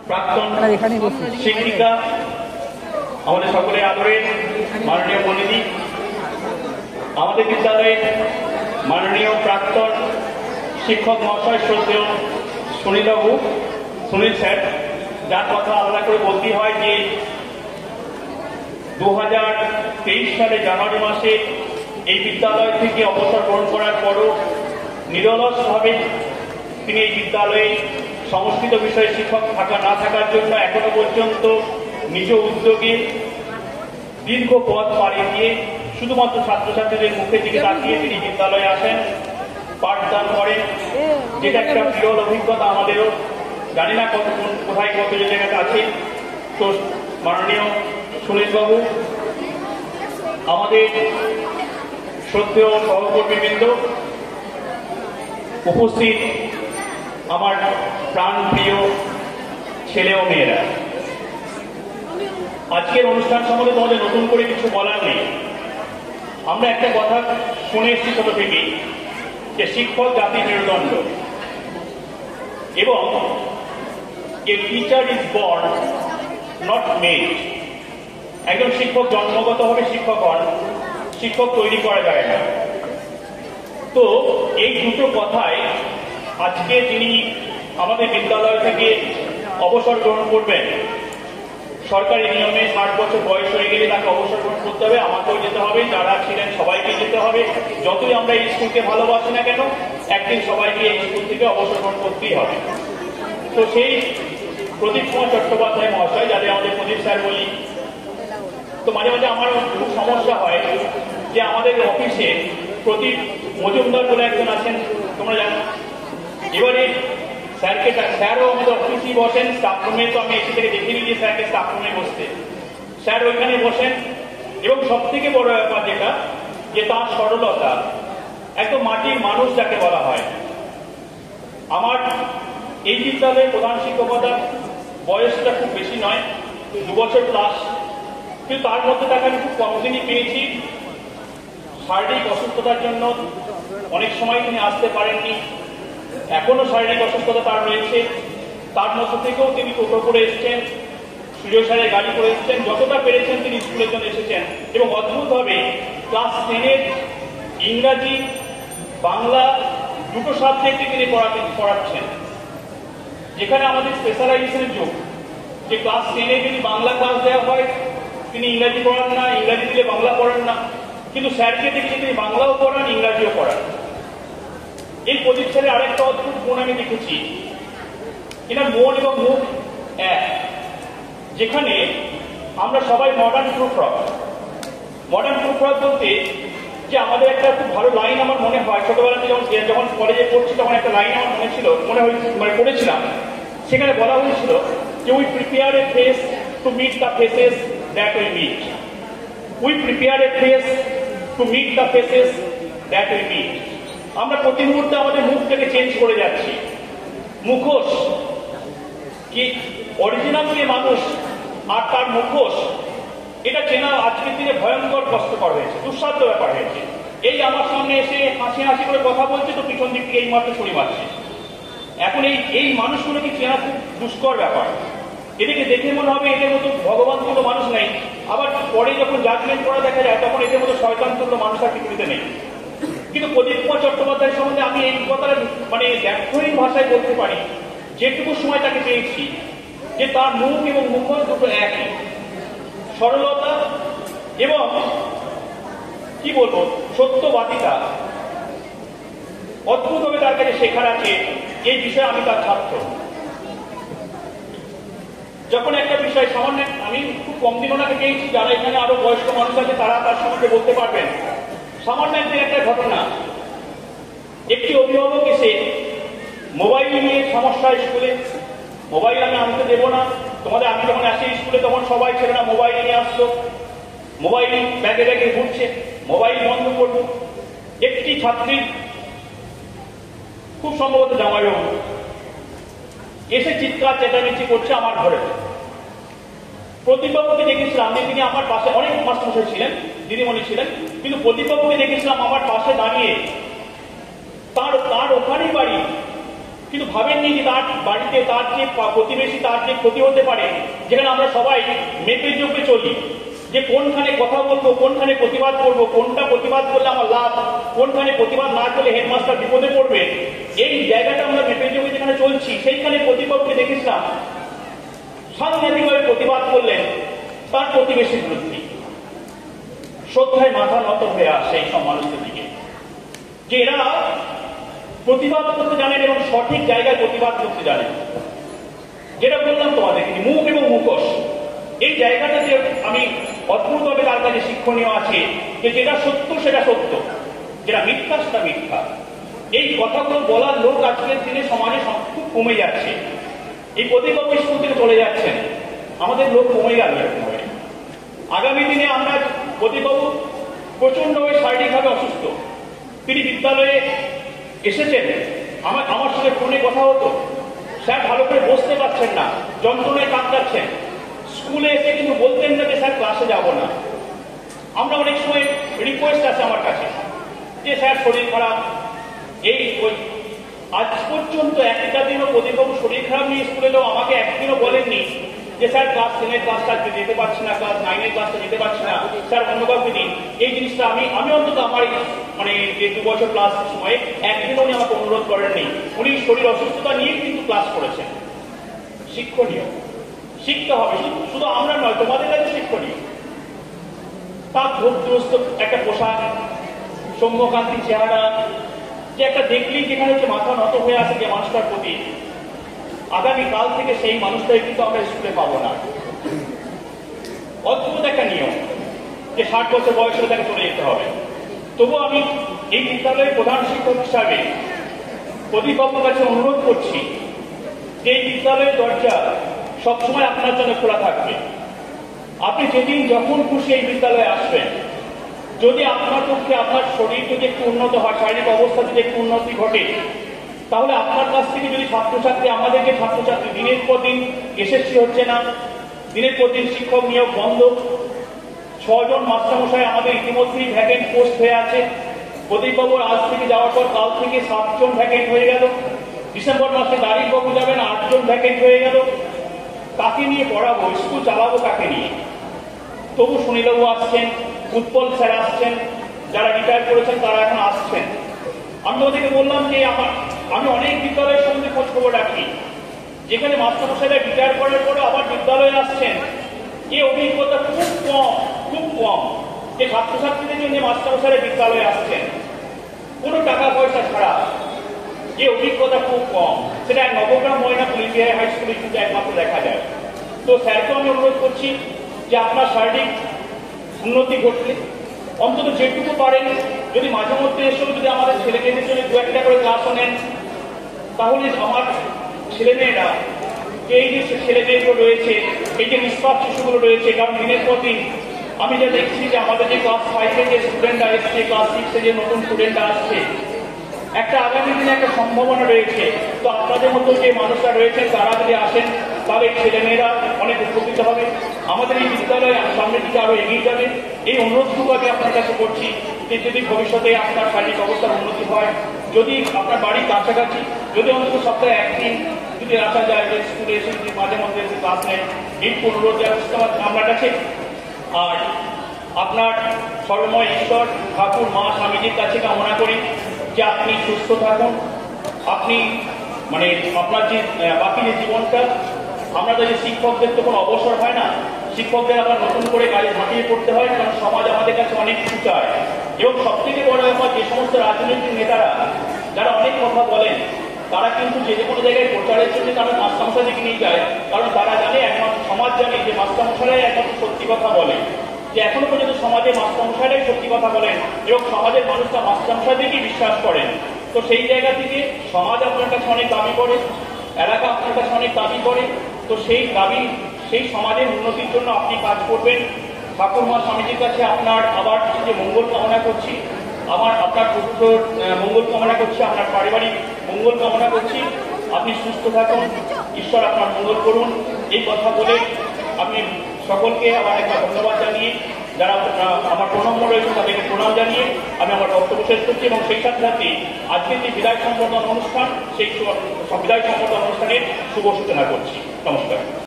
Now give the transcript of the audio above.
প্রাক্তন শিক্ষিকা, আমাদের সকলের আদরের মাননীয় বনিদি, আমাদের বিদ্যালয়ের মাননীয় প্রাক্তন শিক্ষক মহাশয় শ্রদ্ধেয় সুনীলবাবু, সুনীল স্যার, যার কথা আলাদা করে বলতে হয় যে 2023 সালে জানুয়ারি মাসে এই বিদ্যালয় থেকে অবসর গ্রহণ করার পরও নিরলসভাবে তিনি এই বিদ্যালয়ে সংস্কৃত বিষয়ে শিক্ষক থাকা না থাকার জন্য এখনো পর্যন্ত নিজ উদ্যোগে দীর্ঘ পথ পাড়ি দিয়ে শুধুমাত্র ছাত্রছাত্রীদের মুখের দিকে তাকিয়ে তিনি বিদ্যালয়ে আসেন, পাঠদান করেন, যেটা একটা বিরল অভিজ্ঞতা আমাদেরও। জানি না কোথায় কত জায়গাতে আছে। তো মাননীয় সুনীলবাবু, আমাদের শ্রদ্ধেয় সহকর্মীবৃন্দ, উপস্থিত আমার প্রাণ প্রিয় ছেলে ও মেয়েরা, আজকের অনুষ্ঠান সম্বন্ধে তোমাদের নতুন করে কিছু বলার নেই। আমরা একটা কথা শুনে এসেছি ছোট থেকেই, যে শিক্ষক জাতির মেরুদণ্ড, এবং a teacher is born not made. একজন শিক্ষক জন্মগতভাবে শিক্ষক হন, শিক্ষক তৈরি করা যায় না। তো এই দুটো কথায় আজকে যিনি আমাদের বিদ্যালয় থেকে অবসর গ্রহণ করবেন, সরকারি নিয়মে 60 বছর বয়স হয়ে গেলে তাকে অবসর গ্রহণ করতে হবে, আমাকেও যেতে হবে, যারা ছিলেন সবাইকে যেতে হবে। যতই আমরা এই স্কুলকে ভালোবাসি না কেন, একদিন সবাইকে এই স্কুল থেকে অবসর গ্রহণ করতেই হবে। তো সেই প্রদীপ কুমার চট্টোপাধ্যায় মহাশয়, যাদের আমাদের প্রদীপ স্যার বলি, তো মাঝে মাঝে আমার খুব সমস্যা হয় যে আমাদের অফিসে প্রদীপ মজুমদার বলে একজন আছেন, তোমরা জানো। এবারে স্যারও আমাদের অফিসেই বসেন, স্টাফ রুমে। তো আমি এসে থেকে দেখিনি যে স্যারকে স্টাফ রুমে বসতে, স্যার ওইখানে বসেন। এবং সব থেকে বড় ব্যাপার যেটা, যে তার সরলতা, একদম মাটির মানুষ যাকে বলা হয়। আমার এই বিদ্যালয়ে প্রধান শিক্ষকতার বয়সটা খুব বেশি নয়, 2 বছর প্লাস, কিন্তু তার মধ্যে তাকে আমি খুব কম দিনই পেয়েছি। শারীরিক অসুস্থতার জন্য অনেক সময় তিনি আসতে পারেননি, এখনো শারীরিক অসুস্থতা তার রয়েছে। তার মধ্যে থেকেও তিনি টোটো করে এসেছেন, সুজয় স্যারের গাড়ি করে এসেছেন, যতটা পেরেছেন তিনি স্কুলের জন্য এসেছেন। এবং অদ্ভুতভাবে ক্লাস 10-এর ইংরাজি বাংলা দুটো সাবজেক্টে তিনি পড়াচ্ছেন, যেখানে আমাদের স্পেশালাইজেশনের যুগ, যে ক্লাস 10-এ যদি বাংলা ক্লাস দেওয়া হয় তিনি ইংরাজি পড়ান না, ইংরাজি দিলে বাংলা পড়ান না। কিন্তু স্যারকে দেখছি তিনি বাংলাও পড়ান, ইংরাজিও পড়ান। এই প্রদীপ স্যারের আরেকটা অদ্ভুত গুণ আমি দেখেছি, এনার মন এবং মুখ এক। যেখানে আমরা সবাই মডার্ন প্রুফ বলতে, যে আমাদের একটা খুব ভালো লাইন আমার মনে হয়, ছোটবেলাতে যখন কলেজে পড়ছি তখন একটা লাইন আমার পড়েছিলাম। সেখানে বলা হয়েছিল যে we prepare a face to meet the faces that we meet. We prepare a face to meet the faces that we meet. আমরা প্রতি মুহূর্তে আমাদের মুখটাকে চেঞ্জ করে যাচ্ছি। মুখোশ কি অরিজিনাল যে মানুষ আর তার মুখোশ, এটা চেনা আজকের দিনে ভয়ঙ্কর কষ্টকর হয়েছে, দুঃসাধ্য ব্যাপার হয়েছে। এই আমার সামনে এসে হাসি হাসি করে কথা বলছে, তো পিছন দিক থেকে এই মাত্র ছড়ি মারছে। এখন এই মানুষগুলোকে চেনা খুব দুষ্কর ব্যাপার। এদেরকে দেখে মনে হবে এদের মতো ভগবান তুল্য মানুষ নেই, আবার পরে যখন জাজমেন্ট করা দেখা যায় তখন এদের মতো শয়তান তুল্য মানুষ আর পৃথিবীতে নেই। কিন্তু প্রদীপ কুমার চট্টোপাধ্যায় সম্বন্ধে আমি এই কথাটা ব্যাখ্যাহীন ভাষায় বলতে পারি, যেটুকু সময় তাকে পেয়েছি, যে তার মুখ এবং মুখোশ দুটো একই। সরলতা এবং কি বলবো, সত্যবাদিতা অদ্ভুতভাবে তার কাছে শেখার আছে। এই বিষয়ে আমি তার ছাত্র। যখন একটা বিষয় সামান্য, আমি খুব কম দিন ওনাকে পেয়েছি, যারা এখানে আরো বয়স্ক মানুষ আছে তারা তার সম্বন্ধে বলতে পারবেন। সামান্য একদিন একটা ঘটনা, একটি অভিভাবক এসে মোবাইল নিয়ে সমস্যা স্কুলে, মোবাইল আমি আনতে দেবো না তোমাদের। আমি যখন আসি স্কুলে তখন সবাই ছেলেরা মোবাইল নিয়ে আসলো, মোবাইল ব্যাগে ব্যাগে ঘুরছে, মোবাইল বন্ধ করবো। একটি ছাত্রী, খুব সম্ভবত জামাইবাবু, এসে চিৎকার চেঁচামেচি করছে আমার ঘরে। প্রদীপবাবুকে দেখেছিলাম যে তিনি আমার পাশে, অনেক মাস্টারমশাই ছিলেন, দিদিমণি ছিলেন, কিন্তু প্রদীপবাবুকে দেখেছিলাম আমার পাশে দাঁড়িয়ে, তার ওখানেই বাড়ি, কিন্তু ভাবেননি যে তার বাড়িতে তার যে প্রতিবেশী তার যে ক্ষতি হতে পারে, যেখানে আমরা সবাই মেপে চোপে চলি যে কোনখানে কথা বলবো, কোনখানে প্রতিবাদ করবো, কোনটা প্রতিবাদ করলে আমার লাভ, কোনখানে প্রতিবাদ না করলে হেডমাস্টার বিপদে পড়বে। এই জায়গাটা আমরা মেপে চোপে যেখানে চলছি, সেইখানে প্রতিপক্ষকে দেখেছিলাম সাংঘাতিকভাবে প্রতিবাদ করলেন তার প্রতিবেশীর বিরুদ্ধে। শ্রদ্ধায় মাথা নত হয়ে আসে এই সব মানুষদের দিকে, যে এরা প্রতিবাদ করতে জানেন এবং সঠিক জায়গায় প্রতিবাদ করতে জানেন। যেটা বললাম তোমাদেরকে, মুখ এবং মুখোশ, এই জায়গাটাতে আমি অদ্ভুতভাবে তার কাছে শিক্ষণীয় আছে যে যেটা সত্য সেটা সত্য, যেটা মিথ্যা সেটা মিথ্যা। এই কথাগুলো বলার লোক আজকের দিনে সমাজে খুব কমে যাচ্ছে। এই প্রতিপক্ষ স্কুল থেকে চলে যাচ্ছেন, আমাদের লোক কমে গেল এরকমভাবে। আগামী দিনে আমরা প্রতিপক্ষ প্রচন্ডভাবে শারীরিকভাবে অসুস্থ, তিনি বিদ্যালয়ে এসেছেন, আমার সঙ্গে ফোনে কথা হতো, স্যার ভালো করে বসতে পারছেন না, যন্ত্রণায় কাঁদছেন। স্কুলে এসে কিন্তু বলতেন না যে স্যার ক্লাসে যাব না। আমরা অনেক সময় রিকোয়েস্ট আছে আমার কাছে যে স্যার শরীর খারাপ, এই আজ পর্যন্ত একটা দিনও প্রতিপক্ষ শরীর খারাপ নিয়ে স্কুলে এলেও আমাকে একদিনও বলেননি যে স্যার ক্লাস 10-এর ক্লাসটা যেতে পারছি না, ক্লাস 9-এর ক্লাসটা যেতে পারছি না, স্যার অন্য কাউকে দিন। এই জিনিসটা আমি অন্তত আমার মানে যে 2 বছর ক্লাস সময়ে একদিনও উনি আমাকে অনুরোধ করেননি। উনি শরীর অসুস্থতা নিয়ে কিন্তু ক্লাস করেছেন। শিক্ষণীয়, শিখতে হবে, শুধু আমরা নয়, তোমাদের কাছে শিক্ষণীয়। তার ধৈর্যস্ত একটা পোশাক, সৌম্যকান্তি চেহারা, যে একটা দেখলেই যেখানে হচ্ছে মাথা নত হয়ে আসে যে মানুষটার প্রতি, আগামীকাল থেকে সেই মানুষটাই কিন্তু আমরা স্কুলে পাবো না। অদ্ভুত একটা নিয়ম যে 60 বছর বয়স হলে তাকে চলে যেতে হবে। তবুও আমি এই বিদ্যালয়ের প্রধান শিক্ষক হিসাবে প্রতিপক্ষের কাছে অনুরোধ করছি যে এই বিদ্যালয়ের দরজা সবসময় আপনার জন্য খোলা থাকবে। আপনি যেদিন যখন খুশি এই বিদ্যালয়ে আসবেন, যদি আপনার পক্ষে আপনার শরীর যদি একটু উন্নত হয়, শারীরিক অবস্থা যদি একটু উন্নতি ঘটে, তাহলে আপনার কাছ থেকে যদি ছাত্রছাত্রী, আমাদেরকে ছাত্রছাত্রী দিনের পর দিন এসএসসি হচ্ছে না, দিনের পর দিন শিক্ষক নিয়োগ বন্ধ, 6 জন মাস্টারমশাই আমাদের ইতিমধ্যেই ভ্যাকেন্ট পোস্ট হয়ে আছে। প্রদীপবাবুর আজ থেকে যাওয়ার পর কাল থেকে 7 জন ভ্যাকেন্ট হয়ে গেল। ডিসেম্বর মাসে দাঁড়িবাবু যাবেন, 8 জন ভ্যাকেন্ট হয়ে গেল। কাকে নিয়ে পড়াবো, স্কুল চালাবো কাকে নিয়ে? তবু সুনীলবাবু আসছেন, উৎপল স্যার আসছেন, যারা রিটায়ার করেছেন তারা এখন আসছেন। আমি ওদেরকে বললাম যে আমি অনেক বিদ্যালয়ের সঙ্গে খোঁজ খবর রাখি, যেখানে মাস্টারমশাইরা রিটায়ার করার পরে আবার বিদ্যালয়ে আসছেন। এই অভিজ্ঞতা খুব কম যে ছাত্রছাত্রীদের জন্য মাস্টারমশাইরা বিদ্যালয়ে আসছেন কোনো টাকা পয়সা ছাড়া। এই অভিজ্ঞতা খুব কম, সেটা নবগ্রাম ময়নাপুর ইন্ডিয়া হাই স্কুলে কিন্তু একমাত্র দেখা যায়। তো স্যারকে আমি অনুরোধ করছি যে আপনার শারীরিক উন্নতি ঘটলে অন্তত যেটুকু পারেন যদি মাঝে মধ্যে এসেও যদি আমাদের ছেলেমেয়েদের জন্য 2-1টা করে ক্লাসও নেন, তাহলে আমার ছেলেমেয়েরা, এই যে ছেলেমেয়েগুলো রয়েছে, এই যে নিষ্পাপ শিশুগুলো রয়েছে, কারণ দিনের পর দিন আমি যা দেখছি যে আমাদের যে ক্লাস 5-এ যে স্টুডেন্টরা এসছে, ক্লাস 6-এ যে নতুন স্টুডেন্টরা আসছে, একটা আগামী দিনে একটা সম্ভাবনা রয়েছে। তো আপনাদের মতো যে মানুষরা রয়েছে তারা যদি আসেন, তাহলে ছেলেমেয়েরা অনেক উপকৃত হবে, আমাদের এই বিদ্যালয় সামনের দিকে আরো এগিয়ে যাবে। এই অনুরোধটুকু আমি আপনার কাছে করছি যে যদি ভবিষ্যতে আপনার শারীরিক অবস্থার উন্নতি হয়, যদি আপনার বাড়ির কাছাকাছি, যদি অন্তত সপ্তাহে 1 দিন যদি আসা যায়, যে স্কুলে এসে যদি মাঝে মধ্যে ক্লাস নেন, এই অনুরোধ জানাচ্ছি আপনার কাছে। আর আপনার সর্বময় ঈশ্বর ঠাকুর মা স্বামীজির কাছে কামনা করি যে আপনি সুস্থ থাকুন, আপনি মানে আপনার যে বাকি যে জীবনটা, আমরা যে শিক্ষকদের তো কোনো অবসর হয় না, শিক্ষকদের আবার নতুন করে কাজে ঝাঁপিয়ে পড়তে হয়, কারণ সমাজ আমাদের কাছে অনেক কিছু চায়। এবং সব থেকে বড় ব্যাপার, যে সমস্ত রাজনৈতিক নেতারা যারা অনেক কথা বলেন, তারা কিন্তু যে কোনো জায়গায় প্রচারের জন্য তারা মাস্টারমশাইদেরকে নিয়ে যায়, কারণ তারা জানে, একমাত্র সমাজ জানে যে মাস্টারমশাইরাই একমাত্র সত্যি কথা বলে, যে এখনো পর্যন্ত সমাজে মাস্টারমশাইরাই সত্যি কথা বলেন এবং সমাজের মানুষরা মাস্টারমশাইদেরকেই বিশ্বাস করেন। তো সেই জায়গা থেকে সমাজ আপনার কাছে অনেক দাবি করে, এলাকা আপনার কাছে অনেক দাবি করে। তো সেই দাবি, সেই সমাজের উন্নতির জন্য আপনি কাজ করবেন। ঠাকুরমা স্বামীজির কাছে আপনার আবার যে মঙ্গল কামনা করছি, আপনার পুত্র মঙ্গল কামনা করছি, আপনার পারিবারিক মঙ্গল কামনা করছি। আপনি সুস্থ থাকুন, ঈশ্বর আপনার মঙ্গল করুন। এই কথা বলে আমি সকলকে আবার একটা ধন্যবাদ জানিয়ে যারা আমার প্রণম্য রয়েছে তাদেরকে প্রণাম জানিয়ে আমি আমার বক্তব্য শেষ করছি এবং সেই সাথে সাথে আজকে যে বিদায় সম্বর্ধনা অনুষ্ঠান সেই বিদায় সম্বর্ধনা অনুষ্ঠানের শুভ সূচনা করছি। নমস্কার।